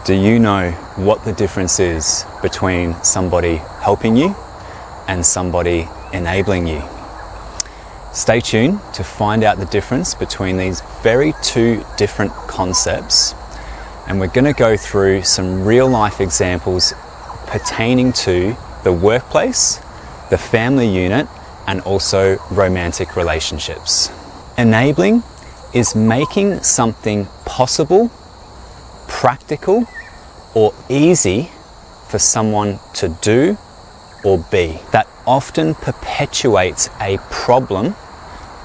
Do you know what the difference is between somebody helping you and somebody enabling you? Stay tuned to find out the difference between these very two different concepts, and we're going to go through some real life examples pertaining to the workplace, the family unit, and also romantic relationships. Enabling is making something possible, practical, or easy for someone to do or be. That often perpetuates a problem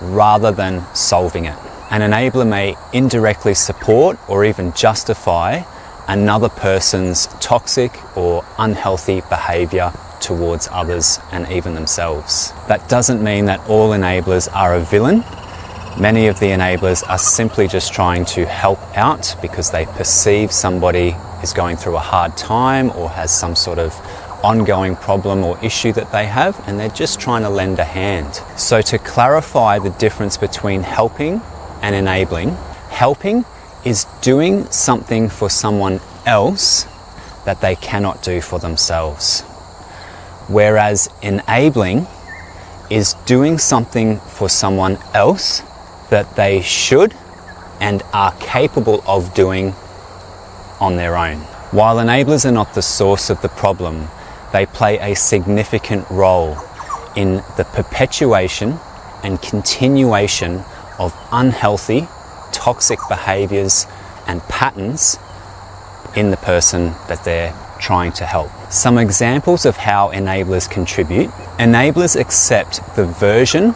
rather than solving it. An enabler may indirectly support or even justify another person's toxic or unhealthy behavior towards others and even themselves. That doesn't mean that all enablers are a villain. Many of the enablers are simply just trying to help out because they perceive somebody is going through a hard time or has some sort of ongoing problem or issue that they have, and they're just trying to lend a hand. So to clarify the difference between helping and enabling, helping is doing something for someone else that they cannot do for themselves. Whereas enabling is doing something for someone else that they should and are capable of doing on their own. While enablers are not the source of the problem, they play a significant role in the perpetuation and continuation of unhealthy, toxic behaviors and patterns in the person that they're trying to help. Some examples of how enablers contribute. Enablers accept the version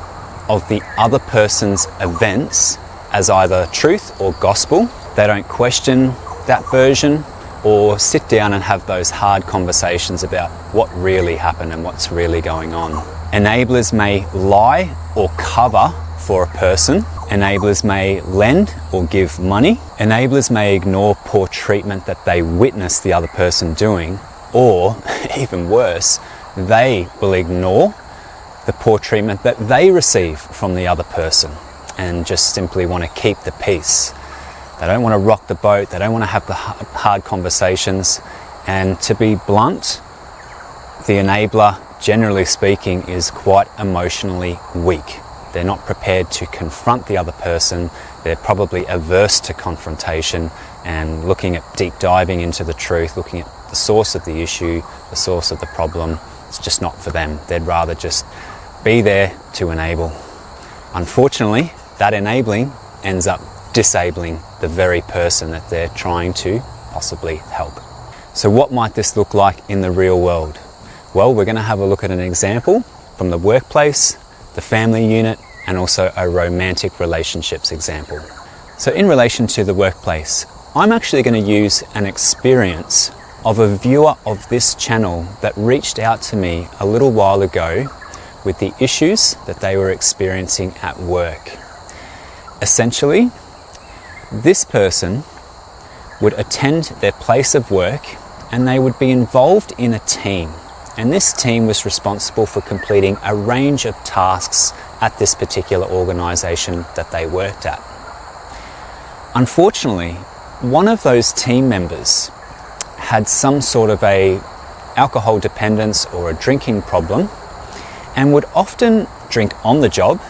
of the other person's events as either truth or gospel. They don't question that version or sit down and have those hard conversations about what really happened and what's really going on. Enablers may lie or cover for a person. Enablers may lend or give money. Enablers may ignore poor treatment that they witness the other person doing, or even worse, they will ignore the poor treatment that they receive from the other person and just simply want to keep the peace. They don't want to rock the boat, they don't want to have the hard conversations, and to be blunt, the enabler, generally speaking, is quite emotionally weak. They're not prepared to confront the other person, they're probably averse to confrontation and looking at deep diving into the truth, looking at the source of the issue, the source of the problem. It's just not for them. They'd rather just be there to enable. Unfortunately, that enabling ends up disabling the very person that they're trying to possibly help. So what might this look like in the real world? Well, we're going to have a look at an example from the workplace, the family unit, and also a romantic relationships example. So in relation to the workplace, I'm actually going to use an experience of a viewer of this channel that reached out to me a little while ago with the issues that they were experiencing at work. Essentially, this person would attend their place of work and they would be involved in a team. And this team was responsible for completing a range of tasks at this particular organisation that they worked at. Unfortunately, one of those team members had some sort of a alcohol dependence or a drinking problem and would often drink on the job,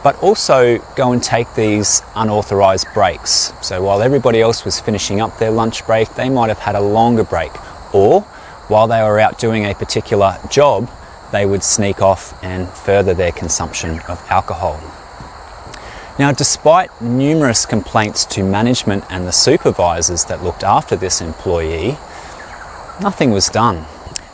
but also go and take these unauthorised breaks. So while everybody else was finishing up their lunch break, they might have had a longer break, or while they were out doing a particular job, they would sneak off and further their consumption of alcohol. Now, despite numerous complaints to management and the supervisors that looked after this employee, nothing was done.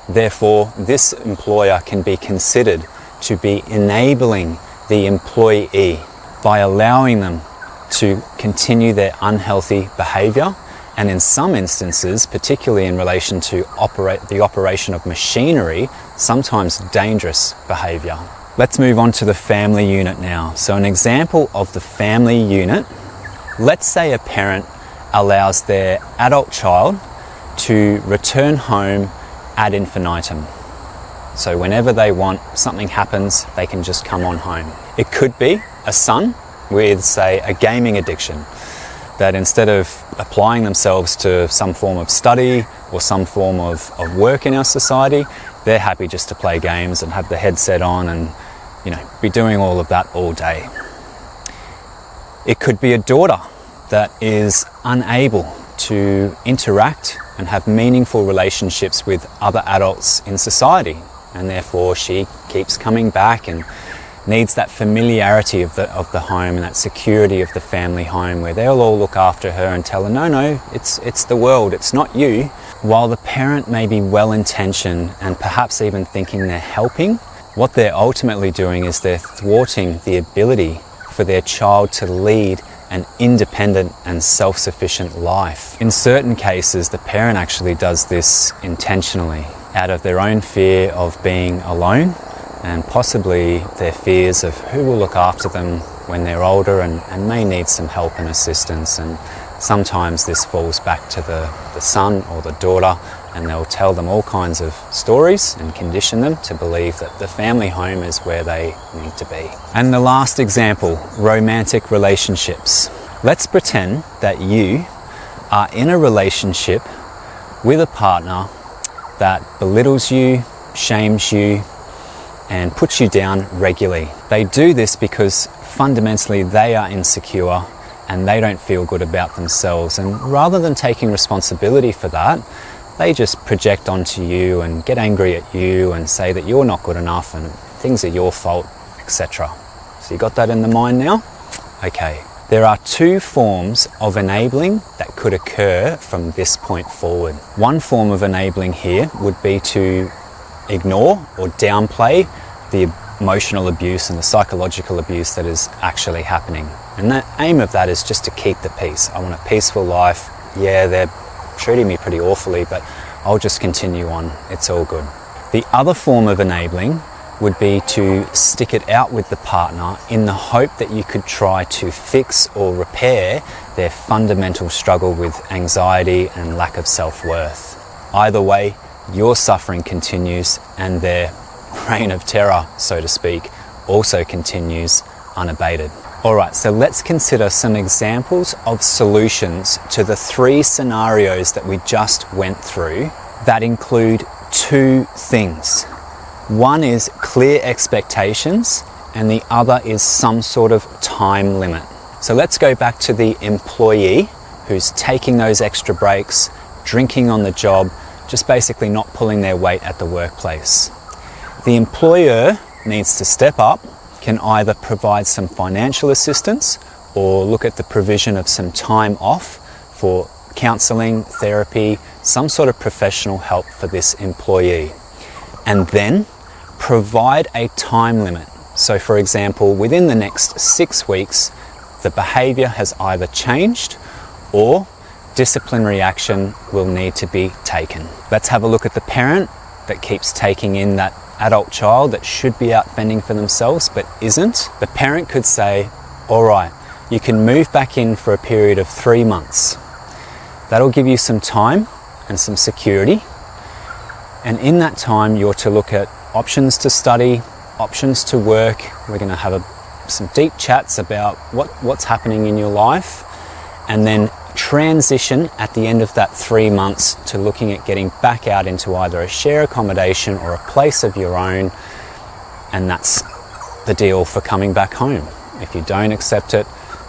Therefore, this employer can be considered to be enabling the employee by allowing them to continue their unhealthy behaviour, and in some instances, particularly in relation to the operation of machinery, sometimes dangerous behaviour. Let's move on to the family unit now. So an example of the family unit, let's say a parent allows their adult child to return home ad infinitum. So whenever they want, something happens, they can just come on home. It could be a son with, say, a gaming addiction. that instead of applying themselves to some form of study or some form of work in our society, they're happy just to play games and have the headset on and, you know, be doing all of that all day. It could be a daughter that is unable to interact and have meaningful relationships with other adults in society, and therefore she keeps coming back and needs that familiarity of the home and that security of the family home where they'll all look after her and tell her, no, it's the world, it's not you. While the parent may be well-intentioned and perhaps even thinking they're helping, what they're ultimately doing is they're thwarting the ability for their child to lead an independent and self-sufficient life. In certain cases, the parent actually does this intentionally out of their own fear of being alone and possibly their fears of who will look after them when they're older and may need some help and assistance. And sometimes this falls back to the son or the daughter, and they'll tell them all kinds of stories and condition them to believe that the family home is where they need to be. And the last example, romantic relationships. Let's pretend that you are in a relationship with a partner that belittles you, shames you, and puts you down regularly. They do this because fundamentally they are insecure and they don't feel good about themselves, and rather than taking responsibility for that, they just project onto you and get angry at you and say that you're not good enough and things are your fault, etc. So you got that in the mind now? Okay. There are two forms of enabling that could occur from this point forward. One form of enabling here would be to ignore or downplay the emotional abuse and the psychological abuse that is actually happening. And the aim of that is just to keep the peace. I want a peaceful life. Yeah, they're treating me pretty awfully, but I'll just continue on. It's all good. The other form of enabling would be to stick it out with the partner in the hope that you could try to fix or repair their fundamental struggle with anxiety and lack of self-worth. Either way, your suffering continues and their reign of terror, so to speak, also continues unabated. Alright, so let's consider some examples of solutions to the three scenarios that we just went through that include two things. One is clear expectations and the other is some sort of time limit. So let's go back to the employee who's taking those extra breaks, drinking on the job, just basically not pulling their weight at the workplace. The employer needs to step up, can either provide some financial assistance or look at the provision of some time off for counselling, therapy, some sort of professional help for this employee. And then provide a time limit. So for example, within the next 6 weeks, the behaviour has either changed or disciplinary action will need to be taken. Let's have a look at the parent that keeps taking in that adult child that should be out fending for themselves but isn't. The parent could say, all right, you can move back in for a period of 3 months. That'll give you some time and some security. And in that time, you're to look at options to study, options to work. We're going to have some deep chats about what's happening in your life, and then transition at the end of that 3 months to looking at getting back out into either a share accommodation or a place of your own, and that's the deal for coming back home. If you don't accept it,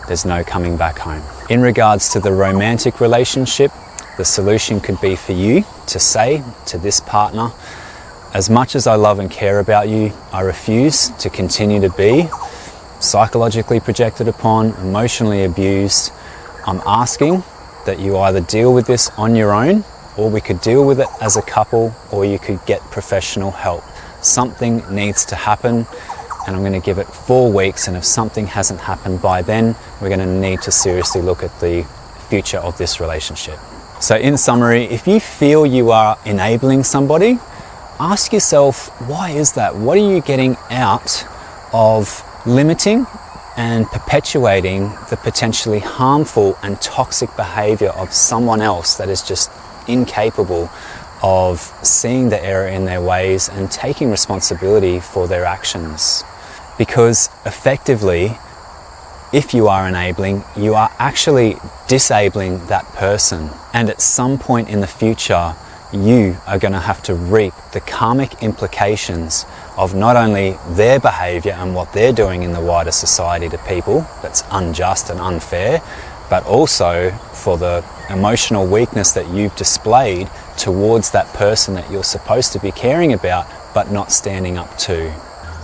there's no coming back home. In regards to the romantic relationship, the solution could be for you to say to this partner, as much as I love and care about you, I refuse to continue to be psychologically projected upon, emotionally abused. I'm asking that you either deal with this on your own, or we could deal with it as a couple, or you could get professional help. Something needs to happen, and I'm going to give it 4 weeks, and if something hasn't happened by then, we're going to need to seriously look at the future of this relationship. So in summary, if you feel you are enabling somebody, ask yourself, why is that? What are you getting out of limiting and perpetuating the potentially harmful and toxic behavior of someone else that is just incapable of seeing the error in their ways and taking responsibility for their actions? Because effectively, if you are enabling, you are actually disabling that person. And at some point in the future, you are going to have to reap the karmic implications of not only their behaviour and what they're doing in the wider society to people that's unjust and unfair, but also for the emotional weakness that you've displayed towards that person that you're supposed to be caring about but not standing up to.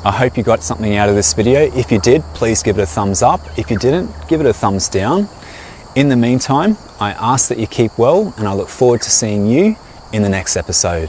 I hope you got something out of this video. If you did, please give it a thumbs up. If you didn't, give it a thumbs down. In the meantime, I ask that you keep well, and I look forward to seeing you in the next episode.